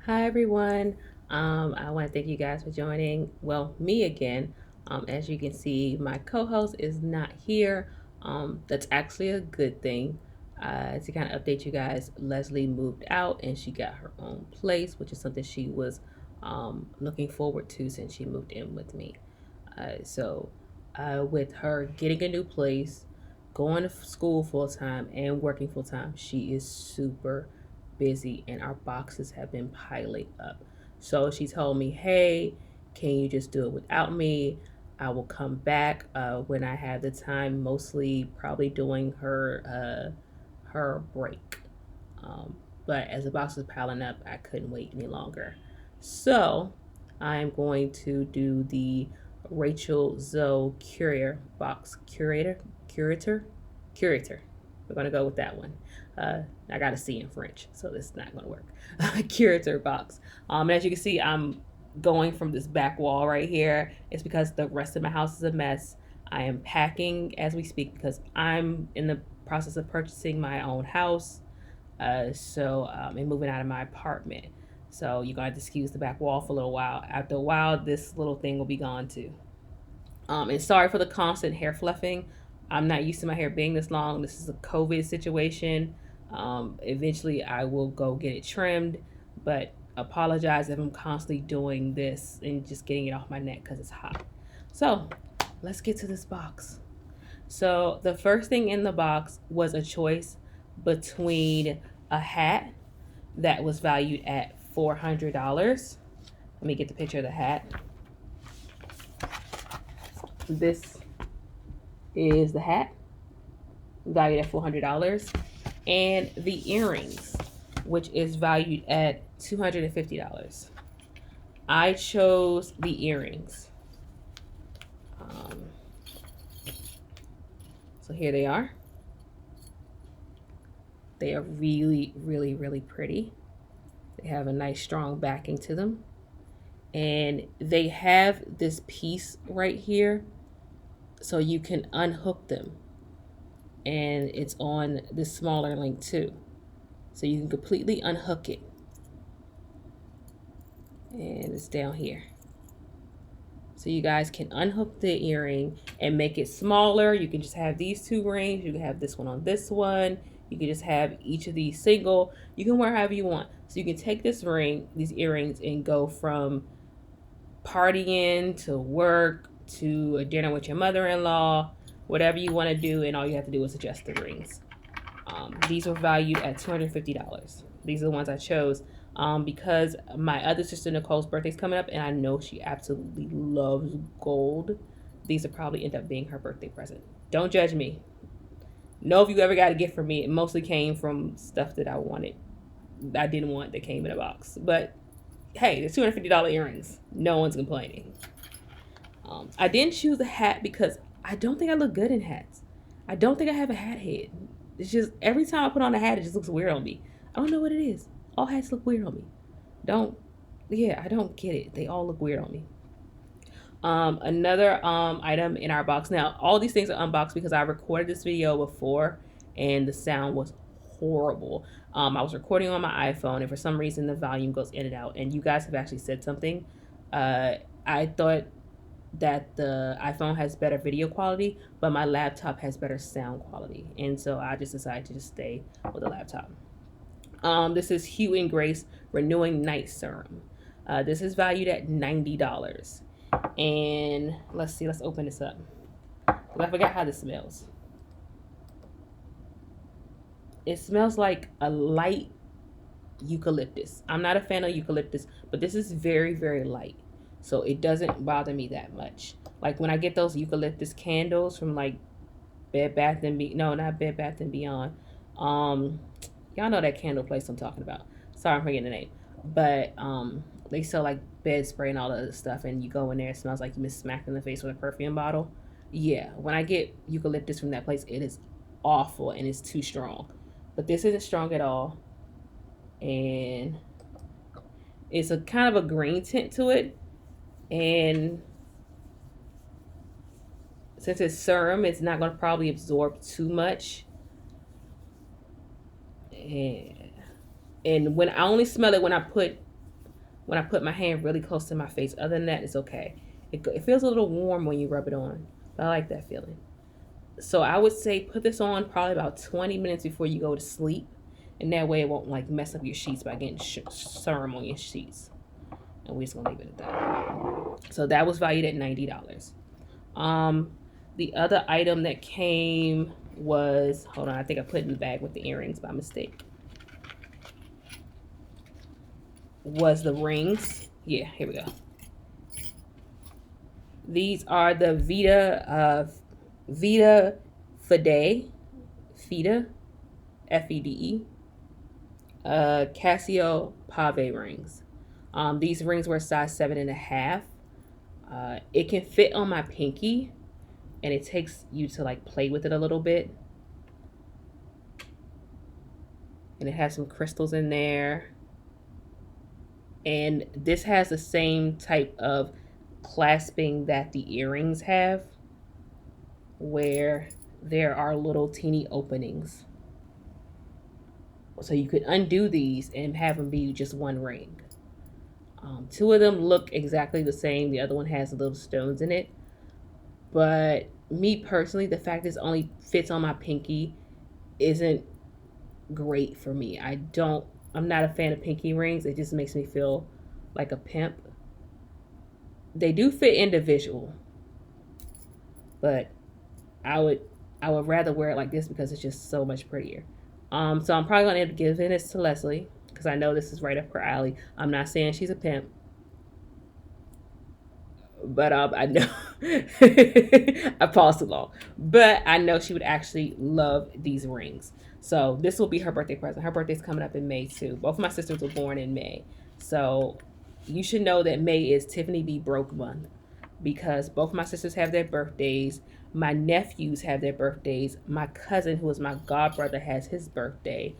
Hi everyone. I want to thank you guys for joining. Well, me again. As you can see, my co-host is not here. That's actually a good thing. To kind of update you guys, Leslie moved out and she got her own place, which is something she was looking forward to since she moved in with me. With her getting a new place, going to school full time, and working full time, she is super busy and our boxes have been piling up. So she told me, hey, can you just do it without me? I will come back when I have the time, mostly probably doing her break. Um, but as the box was piling up, I couldn't wait any longer. So I'm going to do the Rachel Zoe Curator. We're gonna go with that one. I got a C in French, so this is not gonna work. Curator box. And as you can see, I'm going from this back wall right here. It's because the rest of my house is a mess. I am packing as we speak because I'm in the process of purchasing my own house. And moving out of my apartment. So you're gonna have to excuse the back wall for a little while. After a while, this little thing will be gone too. And sorry for the constant hair fluffing. I'm not used to my hair being this long. This is a COVID situation. Eventually, I will go get it trimmed, but apologize if I'm constantly doing this and just getting it off my neck because it's hot. So, let's get to this box. So, the first thing in the box was a choice between a hat that was valued at $400. Let me get the picture of the hat. This is the hat, valued at $400, and the earrings, which is valued at $250. I chose the earrings. Um, so here they are. They are really, really, really pretty. They have a nice, strong backing to them. And they have this piece right here so you can unhook them. And it's on this smaller link too. So you can completely unhook it. And it's down here. So you guys can unhook the earring and make it smaller. You can just have these two rings. You can have this one on this one. You can just have each of these single. You can wear however you want. So you can take this ring, these earrings, and go from partying to work to a dinner with your mother-in-law, whatever you want to do, and all you have to do is adjust the rings. These were valued at $250. These are the ones I chose because my other sister Nicole's birthday's coming up, and I know she absolutely loves gold. These will probably end up being her birthday present. Don't judge me. Know if you ever got a gift from me, it mostly came from stuff that I didn't want that came in a box. But hey, the $250 earrings. No one's complaining. I didn't choose a hat because I don't think I look good in hats. I don't think I have a hat head. It's just every time I put on a hat, it just looks weird on me. I don't know what it is. All hats look weird on me. Don't, yeah, I don't get it. They all look weird on me. Another item in our box. Now, all these things are unboxed because I recorded this video before and the sound was horrible. I was recording on my iPhone and for some reason the volume goes in and out. And you guys have actually said something. I thought that the iPhone has better video quality, but my laptop has better sound quality. And so I just decided to just stay with the laptop. This is Hugh and Grace Renewing Night Serum. This is valued at $90. And let's see, let's open this up. I forgot how this smells. It smells like a light eucalyptus. I'm not a fan of eucalyptus, but this is very, very light. So it doesn't bother me that much. Like when I get those eucalyptus candles from like Bed Bath and no, not Bed Bath and Beyond. Um, y'all know that candle place I'm talking about. Sorry, I'm forgetting the name, but they sell like bed spray and all the other stuff, and you go in there, it smells like you been smacked in the face with a perfume bottle. Yeah, when I get eucalyptus from that place, it is awful and it's too strong. But this isn't strong at all, and it's a kind of a green tint to it, and since it's serum, it's not going to probably absorb too much. And, and when I only smell it when I put when I put my hand really close to my face. Other than that, it's okay. It feels a little warm when you rub it on, but I like that feeling. So I would say put this on probably about 20 minutes before you go to sleep, and that way it won't like mess up your sheets by getting serum on your sheets. And we're just gonna leave it at that. So that was valued at $90. The other item that came was, hold on, I think I put it in the bag with the earrings by mistake. Was the rings. Yeah, here we go. These are the Vita Fede, Fede, Cassio Pave rings. These rings were size 7.5. It can fit on my pinky, and it takes you to like play with it a little bit. And it has some crystals in there. And this has the same type of clasping that the earrings have, where there are little teeny openings. So you could undo these and have them be just one ring. Two of them look exactly the same. The other one has little stones in it. But me personally, the fact this only fits on my pinky isn't great for me. I'm not a fan of pinky rings. It just makes me feel like a pimp. They do fit individual, but I would rather wear it like this because it's just so much prettier. So I'm probably gonna end up giving this to Leslie because I know this is right up her alley. I'm not saying she's a pimp, but I know I paused too long. But I know she would actually love these rings. So this will be her birthday present. Her birthday's coming up in May too. Both of my sisters were born in May. So you should know that May is Tiffany B. Broke month because both of my sisters have their birthdays. My nephews have their birthdays. My cousin, who is my godbrother, has his birthday.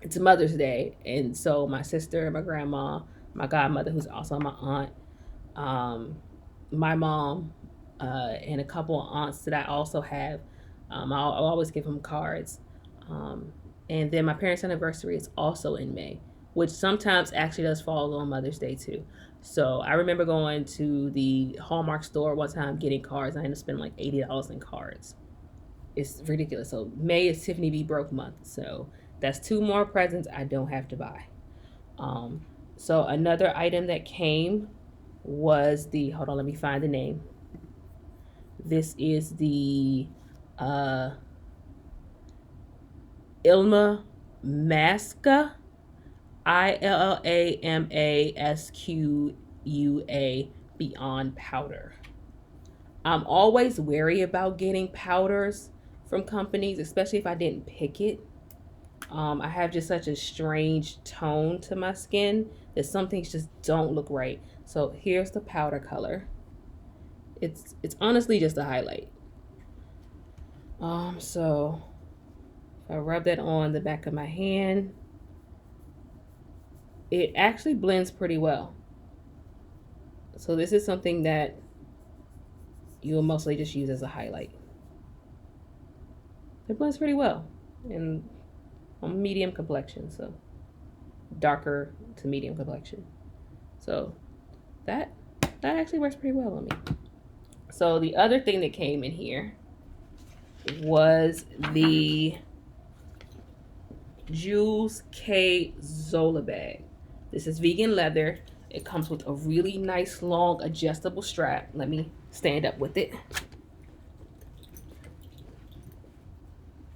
It's Mother's Day. And so my sister, my grandma, my godmother, who's also my aunt, my mom, and a couple of aunts that I also have. I'll always give them cards. And then my parents' anniversary is also in May, which sometimes actually does fall on Mother's Day too. So I remember going to the Hallmark store one time getting cards. I ended up spending like $80 in cards. It's ridiculous. So May is Tiffany B. Broke month. So that's 2 more presents I don't have to buy. So another item that came was the, hold on, let me find the name. This is the Illamasqua, Illamasqua Beyond Powder. I'm always wary about getting powders from companies, especially if I didn't pick it. I have just such a strange tone to my skin that some things just don't look right. So here's the powder color. It's honestly just a highlight. So if I rub that on the back of my hand, it actually blends pretty well. So this is something that you will mostly just use as a highlight. It blends pretty well, and I'm medium complexion, so darker to medium complexion. So that actually works pretty well on me. So the other thing that came in here was the Jules Kat Zola Bag. This is vegan leather. It comes with a really nice long adjustable strap. Let me stand up with it.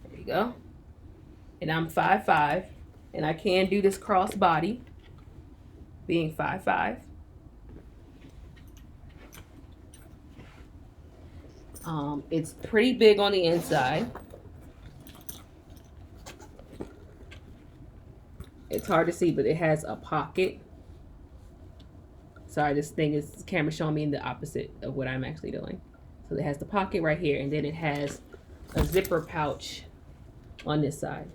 There you go. And I'm 5'5", and I can do this cross body, being 5'5". It's pretty big on the inside. It's hard to see, but it has a pocket. Sorry, this camera showing me the opposite of what I'm actually doing. So it has the pocket right here, and then it has a zipper pouch on this side.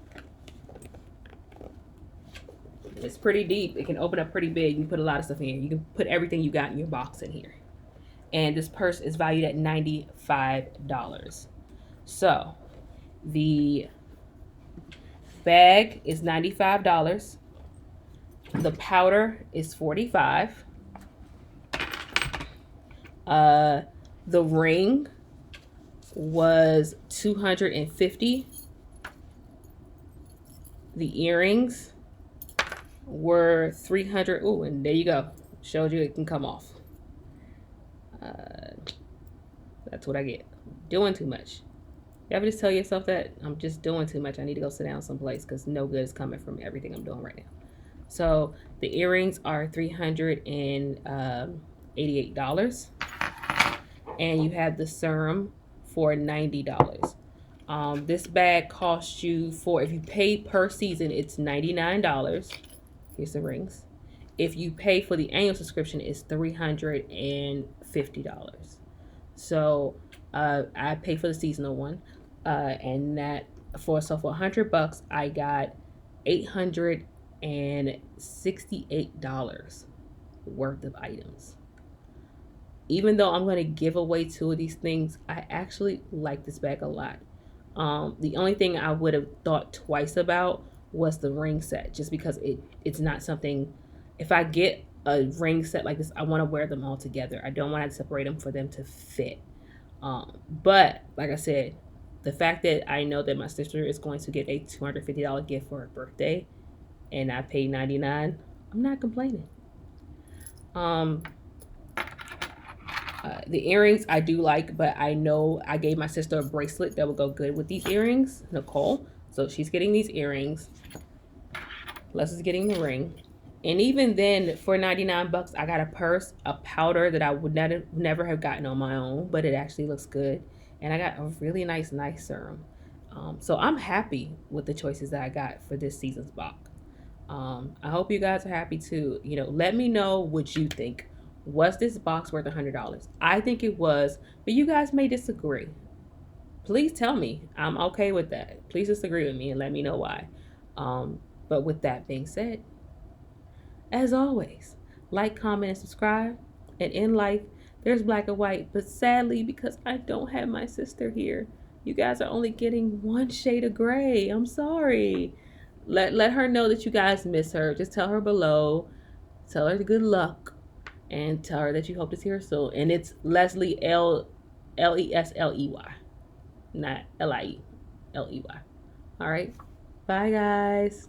It's pretty deep. It can open up pretty big. You can put a lot of stuff in here. You can put everything you got in your box in here. And this purse is valued at $95. So the bag is $95. The powder is $45. The ring was $250. The earrings were $300. Ooh, and there you go. Showed you it can come off. That's what I get. Doing too much. You ever just tell yourself that? I'm just doing too much. I need to go sit down someplace because no good is coming from everything I'm doing right now. So the earrings are $388. And you have the serum for $90. This bag costs you if you pay per season, it's $99. Here's the rings. If you pay for the annual subscription, it's $350. So I pay for the seasonal one, and that for $100, I got $868 worth of items. Even though I'm going to give away 2 of these things, I actually like this bag a lot. The only thing I would have thought twice about was the ring set, just because it's not something. If I get a ring set like this, I want to wear them all together. I don't want to separate them for them to fit. But like I said, the fact that I know that my sister is going to get a $250 gift for her birthday, and I paid $99, I'm not complaining. The earrings I do like, but I know I gave my sister a bracelet that would go good with these earrings, Nicole. So she's getting these earrings. Les is getting the ring. And even then, for $99, I got a purse, a powder that I would never have gotten on my own, but it actually looks good. And I got a really nice serum. So I'm happy with the choices that I got for this season's box. I hope you guys are happy too. Let me know what you think. Was this box worth $100? I think it was, but you guys may disagree. Please tell me. I'm okay with that. Please disagree with me and let me know why. But with that being said, as always, like, comment, and subscribe. And in life, there's black and white, but sadly, because I don't have my sister here, you guys are only getting one shade of gray. I'm sorry. Let her know that you guys miss her. Just tell her below. Tell her good luck. And tell her that you hope to see her soon. And it's Lesley, Lesley, not Lieley. All right. Bye, guys.